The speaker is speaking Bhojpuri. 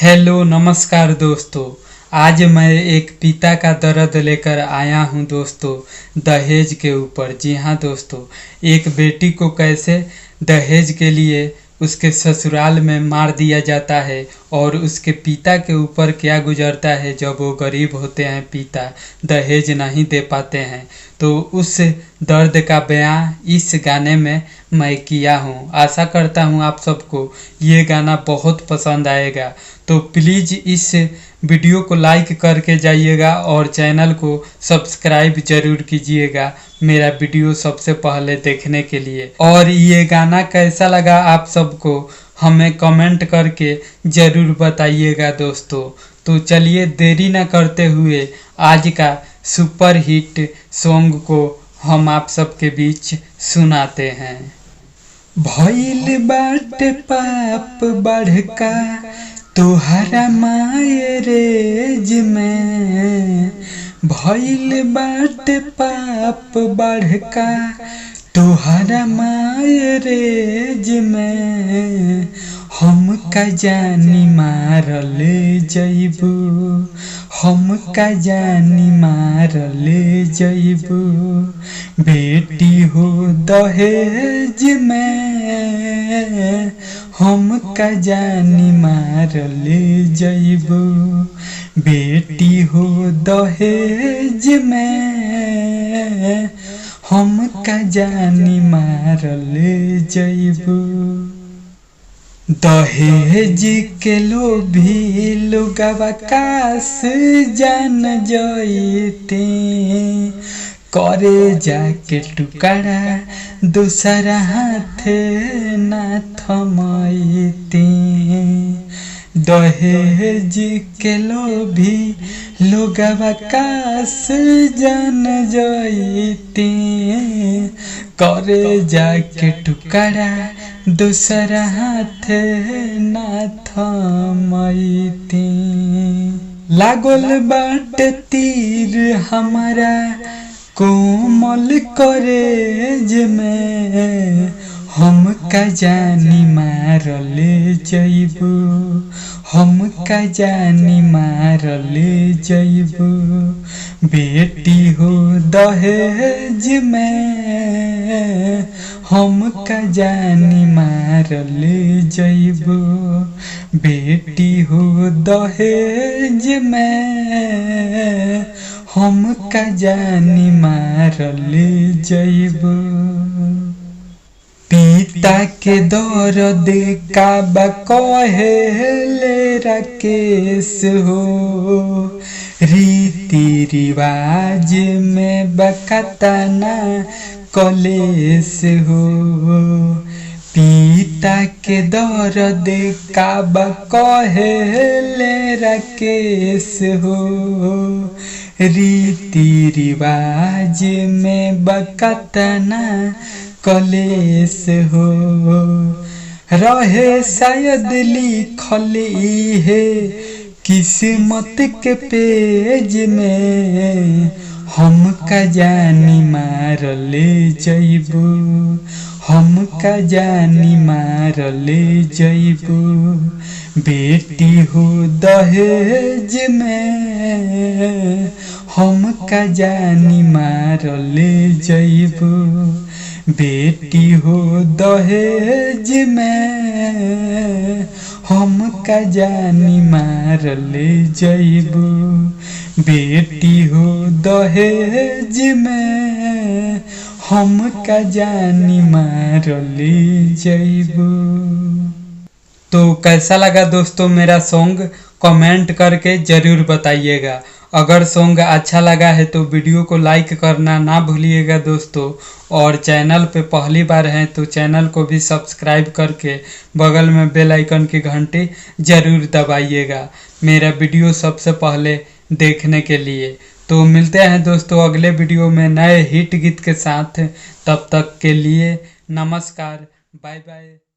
हेलो नमस्कार दोस्तों। आज मैं एक पिता का दर्द लेकर आया हूं दोस्तों, दहेज के ऊपर। जी हाँ दोस्तों, एक बेटी को कैसे दहेज के लिए उसके ससुराल में मार दिया जाता है और उसके पिता के ऊपर क्या गुजरता है जब वो गरीब होते हैं, पिता दहेज नहीं दे पाते हैं। तो उस दर्द का बयां इस गाने में मैं किया हूँ। आशा करता हूँ आप सबको ये गाना बहुत पसंद आएगा। तो प्लीज़ इस वीडियो को लाइक करके जाइएगा और चैनल को सब्सक्राइब जरूर कीजिएगा मेरा वीडियो सबसे पहले देखने के लिए। और ये गाना कैसा लगा आप सबको हमें कमेंट करके ज़रूर बताइएगा दोस्तों। तो चलिए देरी न करते हुए आज का सुपर हिट सॉन्ग को हम आप सबके बीच सुनाते हैं। भइल बाटे पाप बड़का तोहरा मायरेज में, भइल बाटे पाप बड़का तोहरा मायरेज में। हम का जानी मारल जइबू, हम का जानी मारल जइबू, बेटी हो दहेज में। हम का जानी मारल जइबू, बेटी हो दहेज में। हम का जानी मारल जइबू। दहेज के लोभी लोगवा काश जान जइते, करे जाके टुकड़ा दूसरा हाथे ना थमइते। दहेज के लोभी लोगवा काश जान जइते, करे जाके टुकड़ा दूसरा हाथे ना थमइते। लागल बाट तीर हमारा कोमल करेज में। हम का जानी मारल जइबू, हम का जानी मारल जइबू, बेटी हो दहेज में। हम का जानी मारल जइबू, बेटी हो दहेज में। हम का जानी मारल जइबू। पिता के दर्द का बकहेले राकेश हो, रीति रिवाज में बकतना कलेश हो। पिता के दर्द का बकहेले राकेश हो, रीति रिवाज में बकतना कलेश हो। रहे शायद लिखल है किस्मत के पेज में। हम का जानी मारल जइबू, हम का जानी मारल जइबू, बेटी हो दहेज में। हम का जानी मारल जइबू, बेटी हो दहेज में। हम का जानी मारल जइबू, बेटी हो दहेज में। हम का जानी मारल जइबू। तो कैसा लगा दोस्तों मेरा सॉन्ग, कमेंट करके ज़रूर बताइएगा। अगर सॉन्ग अच्छा लगा है तो वीडियो को लाइक करना ना भूलिएगा दोस्तों। और चैनल पे पहली बार हैं तो चैनल को भी सब्सक्राइब करके बगल में बेल आइकन की घंटी ज़रूर दबाइएगा मेरा वीडियो सबसे पहले देखने के लिए। तो मिलते हैं दोस्तों अगले वीडियो में नए हिट गीत के साथ। तब तक के लिए नमस्कार, बाय बाय।